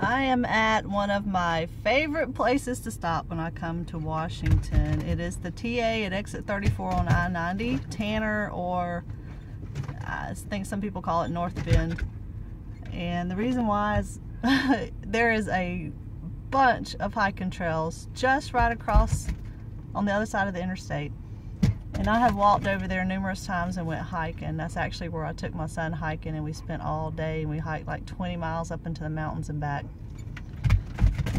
I am at one of my favorite places to stop when I come to Washington. It is the TA at exit 34 on I-90, Tanner, or I think some people call it North Bend. And the reason why is there is a bunch of hiking trails just right across on the other side of the interstate. And I have walked over there numerous times and went hiking. That's actually where I took my son hiking, and we spent all day and we hiked like 20 miles up into the mountains and back.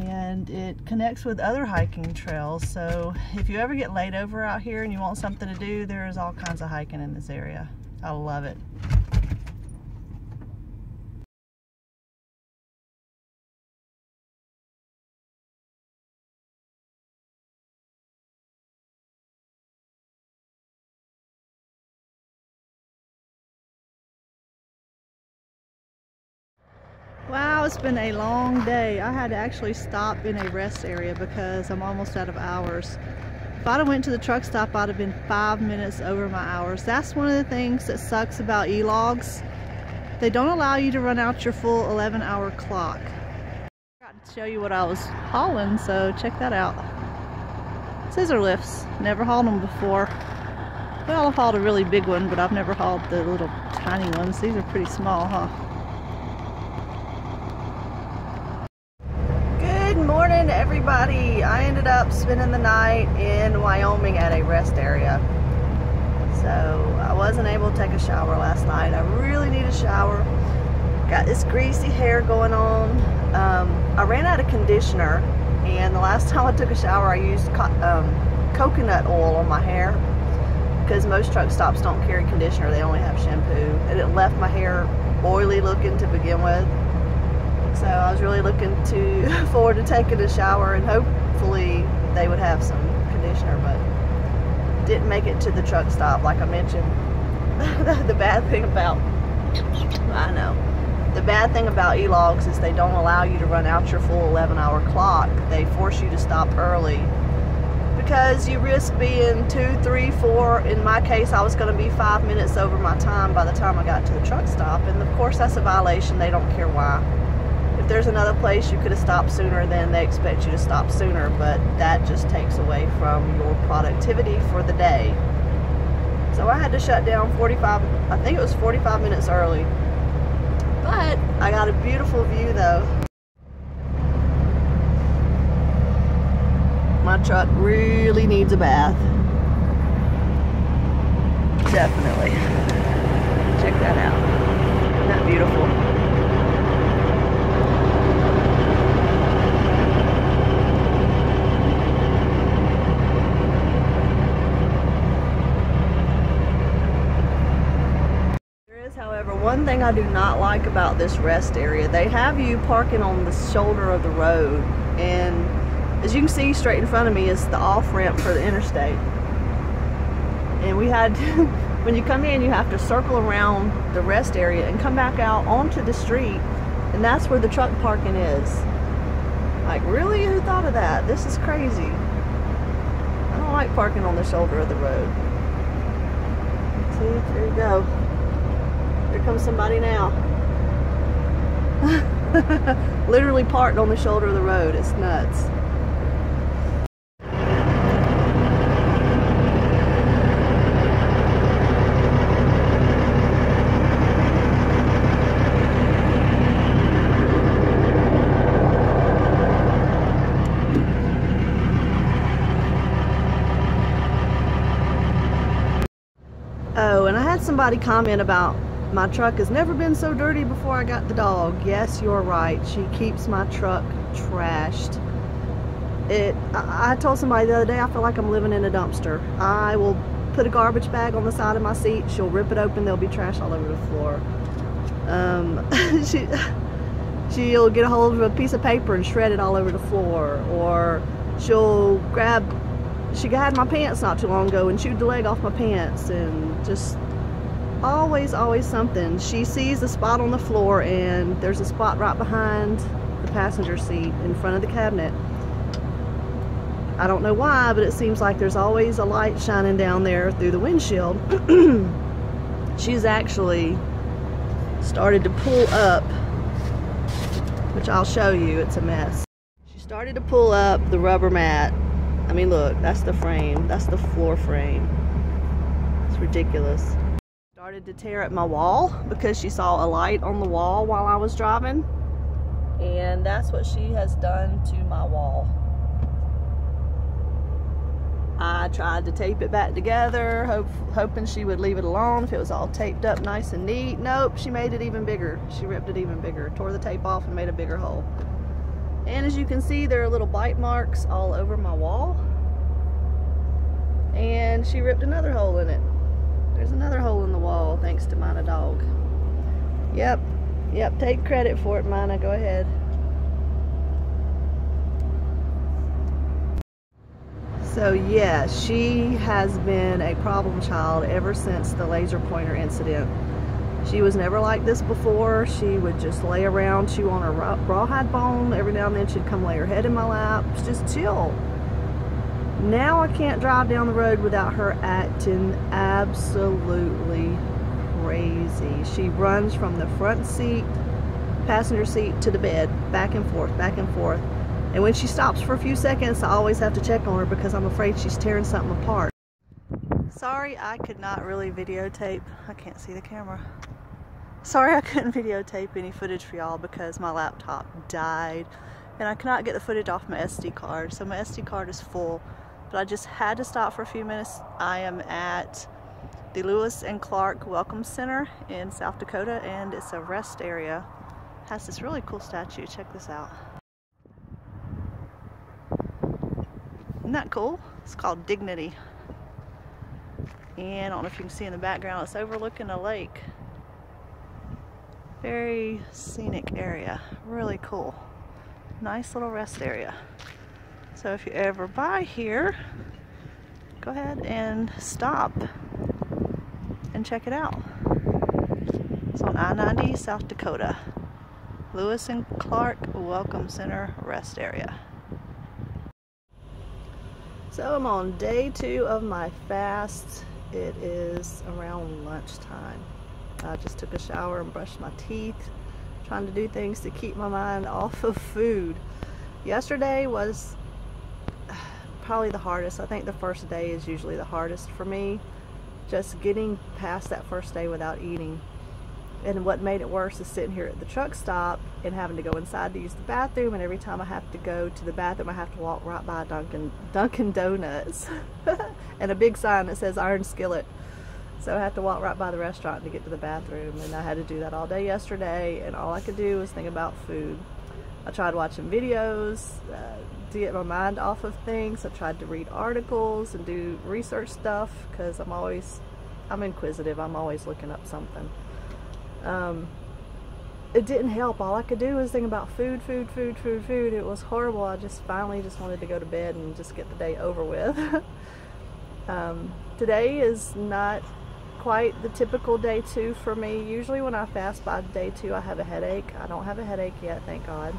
And it connects with other hiking trails, so if you ever get laid over out here and you want something to do, there is all kinds of hiking in this area. I love it. Wow, it's been a long day. I had to actually stop in a rest area because I'm almost out of hours. If I'd have went to the truck stop, I'd have been 5 minutes over my hours. That's one of the things that sucks about e-logs. They don't allow you to run out your full 11-hour clock. I forgot to show you what I was hauling, so check that out. Scissor lifts. Never hauled them before. Well, I've hauled a really big one, but I've never hauled the little tiny ones. These are pretty small, huh? Good morning, everybody. I ended up spending the night in Wyoming at a rest area. So I wasn't able to take a shower last night. I really need a shower. Got this greasy hair going on. I ran out of conditioner, and the last time I took a shower I used coconut oil on my hair because most truck stops don't carry conditioner, they only have shampoo, and it left my hair oily looking to begin with. So I was really looking forward to taking a shower, and hopefully they would have some conditioner, but didn't make it to the truck stop like I mentioned. The bad thing about, the bad thing about e-logs is they don't allow you to run out your full 11-hour clock. They force you to stop early because you risk being 2, 3, 4. In my case, I was going to be 5 minutes over my time by the time I got to the truck stop, and of course that's a violation. They don't care why. If there's another place you could have stopped sooner, then they expect you to stop sooner, but that just takes away from your productivity for the day. So I had to shut down 45 minutes early. But I got a beautiful view though. My truck really needs a bath. Definitely. Check that out. Isn't that beautiful? However, one thing I do not like about this rest area, they have you parking on the shoulder of the road, and as you can see straight in front of me is the off-ramp for the interstate. And we had, when you come in, you have to circle around the rest area and come back out onto the street, and that's where the truck parking is. Like, really? Who thought of that? This is crazy. I don't like parking on the shoulder of the road. See, there you go. Here comes somebody now. Literally parked on the shoulder of the road. It's nuts. Oh, and I had somebody comment about my truck has never been so dirty before I got the dog. Yes, you're right. She keeps my truck trashed. I told somebody the other day, I feel like I'm living in a dumpster. I will put a garbage bag on the side of my seat. She'll rip it open. There'll be trash all over the floor. She'll get a hold of a piece of paper and shred it all over the floor. Or she had my pants not too long ago and chewed the leg off my pants, and just always something. She sees a spot on the floor, and there's a spot right behind the passenger seat in front of the cabinet. I don't know why, but it seems like there's always a light shining down there through the windshield. She's actually started to pull up which I'll show you. It's a mess. She started to pull up the rubber mat. I mean, look, that's the frame. That's the floor frame. It's ridiculous. Started to tear at my wall because she saw a light on the wall while I was driving. And that's what she has done to my wall. I tried to tape it back together, hoping she would leave it alone if it was all taped up nice and neat. Nope, she made it even bigger. She ripped it even bigger, tore the tape off and made a bigger hole. And as you can see, there are little bite marks all over my wall. And she ripped another hole in it. There's another hole in the wall thanks to Mina dog. Yep, take credit for it, Mina, go ahead. So yeah, she has been a problem child ever since the laser pointer incident. She was never like this before. She would just lay around, chew on her rawhide bone. Every now and then she'd come lay her head in my lap, just chill. Now I can't drive down the road without her acting absolutely crazy. She runs from the front seat, passenger seat, to the bed, back and forth, back and forth. And when she stops for a few seconds, I always have to check on her because I'm afraid she's tearing something apart. Sorry, I could not really videotape. I can't see the camera. Sorry, I couldn't videotape any footage for y'all because my laptop died. And I cannot get the footage off my SD card. So my SD card is full. But I just had to stop for a few minutes. I am at the Lewis and Clark Welcome Center in South Dakota. And it's a rest area. It has this really cool statue. Check this out. Isn't that cool? It's called Dignity. And I don't know if you can see in the background, it's overlooking a lake. Very scenic area. Really cool. Nice little rest area. So if you ever by here, go ahead and stop and check it out. It's on I-90, South Dakota. Lewis and Clark Welcome Center Rest Area. So I'm on day 2 of my fast. It is around lunchtime. I just took a shower and brushed my teeth, trying to do things to keep my mind off of food. Yesterday was probably the hardest. I think the first day is usually the hardest for me. Just getting past that first day without eating. And what made it worse is sitting here at the truck stop and having to go inside to use the bathroom, and every time I have to go to the bathroom I have to walk right by Dunkin' Donuts and a big sign that says Iron Skillet. So I have to walk right by the restaurant to get to the bathroom, and I had to do that all day yesterday, and all I could do was think about food. I tried watching videos to get my mind off of things. I tried to read articles and do research stuff because I'm inquisitive. I'm always looking up something. It didn't help. All I could do was think about food. It was horrible. I just finally wanted to go to bed and just get the day over with. Today is not quite the typical day 2 for me. Usually when I fast by day 2 I have a headache. I don't have a headache yet, thank God.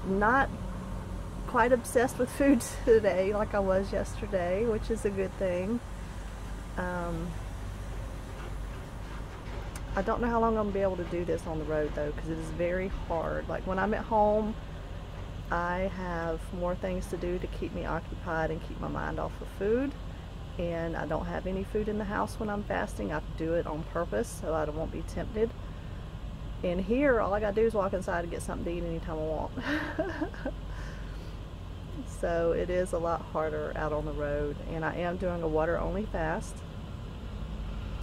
Not quite obsessed with food today like I was yesterday, which is a good thing. I don't know how long I'm going to be able to do this on the road though, because it is very hard. Like when I'm at home, I have more things to do to keep me occupied and keep my mind off of food. And I don't have any food in the house when I'm fasting. I do it on purpose so I won't be tempted. And here, all I got to do is walk inside and get something to eat anytime I want. So it is a lot harder out on the road. And I am doing a water-only fast.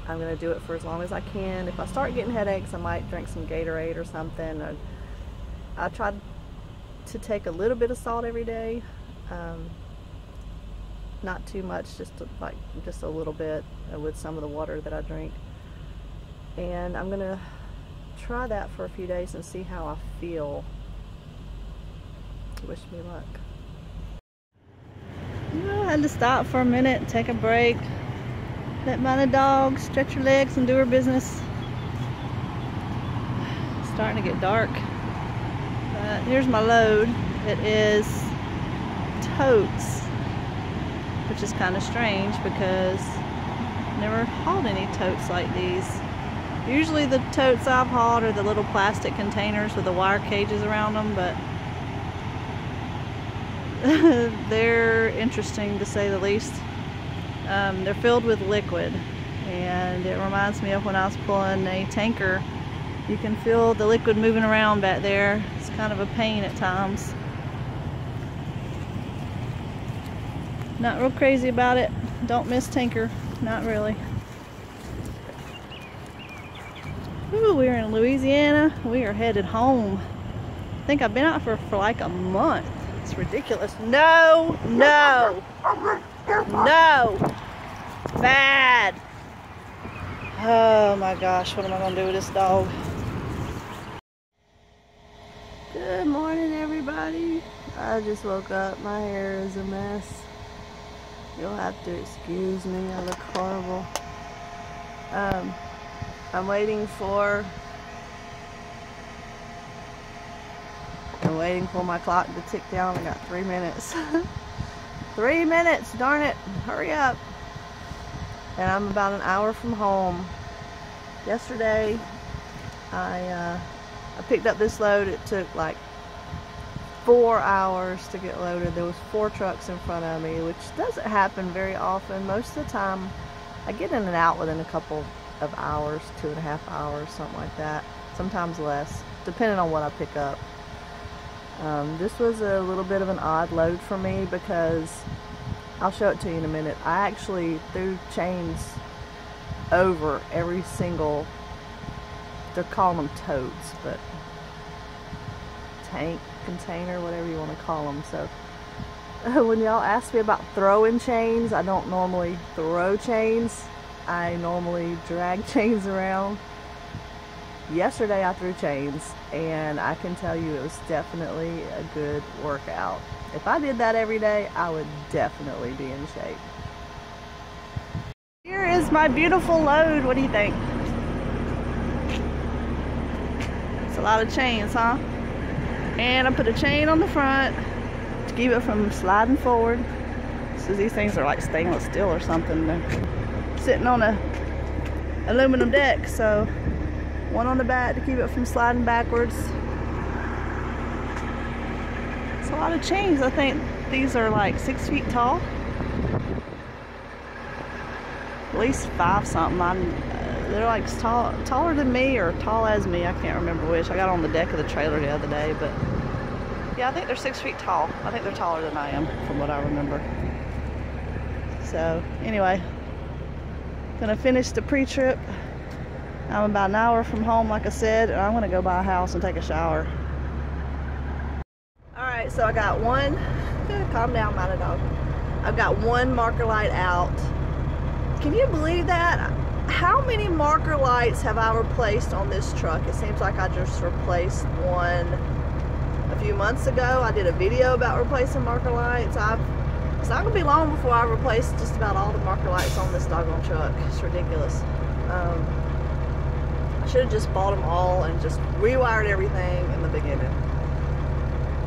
I'm going to do it for as long as I can. If I start getting headaches, I might drink some Gatorade or something. I try to take a little bit of salt every day. Not too much, just a little bit with some of the water that I drink. And I'm going to try that for a few days and see how I feel. Wish me luck. I had to stop for a minute, take a break. Let Mina dog stretch her legs and do her business. It's starting to get dark. Here's my load. It is totes, which is kind of strange because I never hauled any totes like these Usually the totes I've hauled are the little plastic containers with the wire cages around them, but they're interesting to say the least. They're filled with liquid, and it reminds me of when I was pulling a tanker. You can feel the liquid moving around back there. It's kind of a pain at times. Not real crazy about it. Don't miss tanker, not really. Ooh, we're in Louisiana. We are headed home. I think I've been out for like a month. It's ridiculous. No, no, no. Bad. Oh my gosh, what am I gonna do with this dog? Good morning, everybody. I just woke up. My hair is a mess. You'll have to excuse me. I look horrible. I'm waiting for my clock to tick down. I got 3 minutes. 3 minutes, darn it. Hurry up. And I'm about an hour from home. Yesterday, I picked up this load. It took like 4 hours to get loaded. There was 4 trucks in front of me, which doesn't happen very often. Most of the time, I get in and out within a couple of hours, 2.5 hours, something like that. Sometimes less, depending on what I pick up. This was a little bit of an odd load for me because I'll show it to you in a minute. I actually threw chains over every single, they're calling them totes, but tank, container, whatever you want to call them. So when y'all ask me about throwing chains, I don't normally throw chains. I normally drag chains around. Yesterday I threw chains, and I can tell you it was definitely a good workout. If I did that every day, I would definitely be in shape. Here is my beautiful load. What do you think? It's a lot of chains, huh? And I put a chain on the front to keep it from sliding forward. So these things are like stainless steel or something. They're sitting on a aluminum deck, so one on the back to keep it from sliding backwards. It's a lot of chains. I think these are like 6 feet tall. At least 5 something. They're like taller than me or tall as me. I can't remember which. I got on the deck of the trailer the other day, but yeah, I think they're 6 feet tall. I think they're taller than I am from what I remember. So anyway, gonna finish the pre-trip. I'm about an hour from home, like I said, and I'm gonna go by a house and take a shower. Alright, so I got one, calm down, mind a dog. I've got one marker light out. Can you believe that? How many marker lights have I replaced on this truck? It seems like I just replaced one a few months ago. I did a video about replacing marker lights. It's not gonna be long before I replace just about all the marker lights on this doggone truck. It's ridiculous. I should have just bought them all and just rewired everything in the beginning.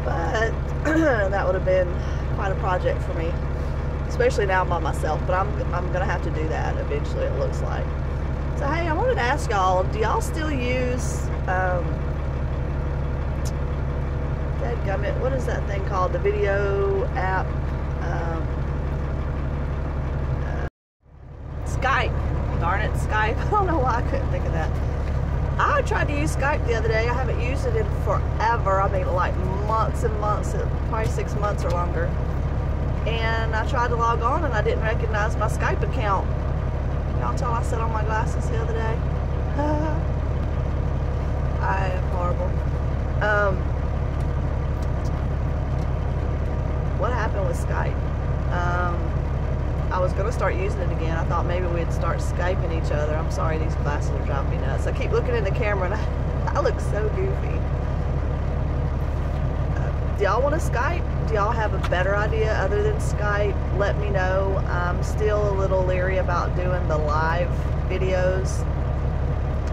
But that would have been quite a project for me. Especially now I'm by myself, but I'm gonna have to do that eventually, it looks like. So hey, I wanted to ask y'all, do y'all still use dadgummit, what is that thing called? The video app, Skype. Darn it, Skype. I don't know why I couldn't think of that. I tried to use Skype the other day. I haven't used it in forever. I mean, like months and months, probably 6 months or longer. And I tried to log on and I didn't recognize my Skype account. Y'all tell I set on my glasses the other day. I am horrible. What happened with Skype? I was going to start using it again. I thought maybe we'd start Skyping each other. I'm sorry, these glasses are driving me nuts. I keep looking in the camera and I look so goofy. Do y'all want to Skype? Do y'all have a better idea other than Skype? Let me know. I'm still a little leery about doing the live videos.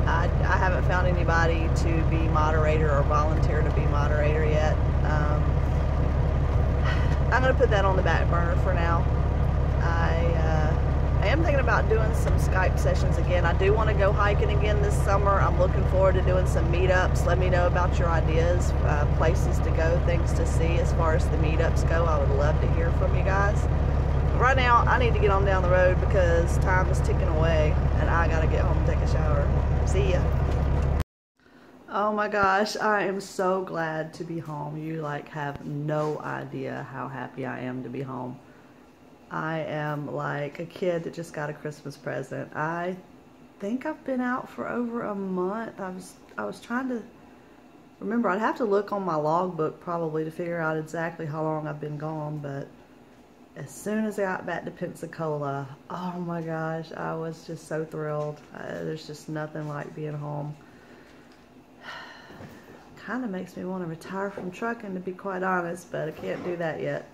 I haven't found anybody to be moderator or volunteer to be moderator yet. I'm going to put that on the back burner for now. I am thinking about doing some Skype sessions again. I do want to go hiking again this summer. I'm looking forward to doing some meetups. Let me know about your ideas, places to go, things to see as far as the meetups go. I would love to hear from you guys. But right now, I need to get on down the road because time is ticking away and I gotta get home and take a shower. See ya. Oh my gosh, I am so glad to be home. You like have no idea how happy I am to be home. I am like a kid that just got a Christmas present. I think I've been out for over a month. I was trying to remember. I'd have to look on my logbook probably to figure out exactly how long I've been gone, but as soon as I got back to Pensacola, oh my gosh, I was just so thrilled. There's just nothing like being home. Kind of makes me want to retire from trucking, to be quite honest, but I can't do that yet.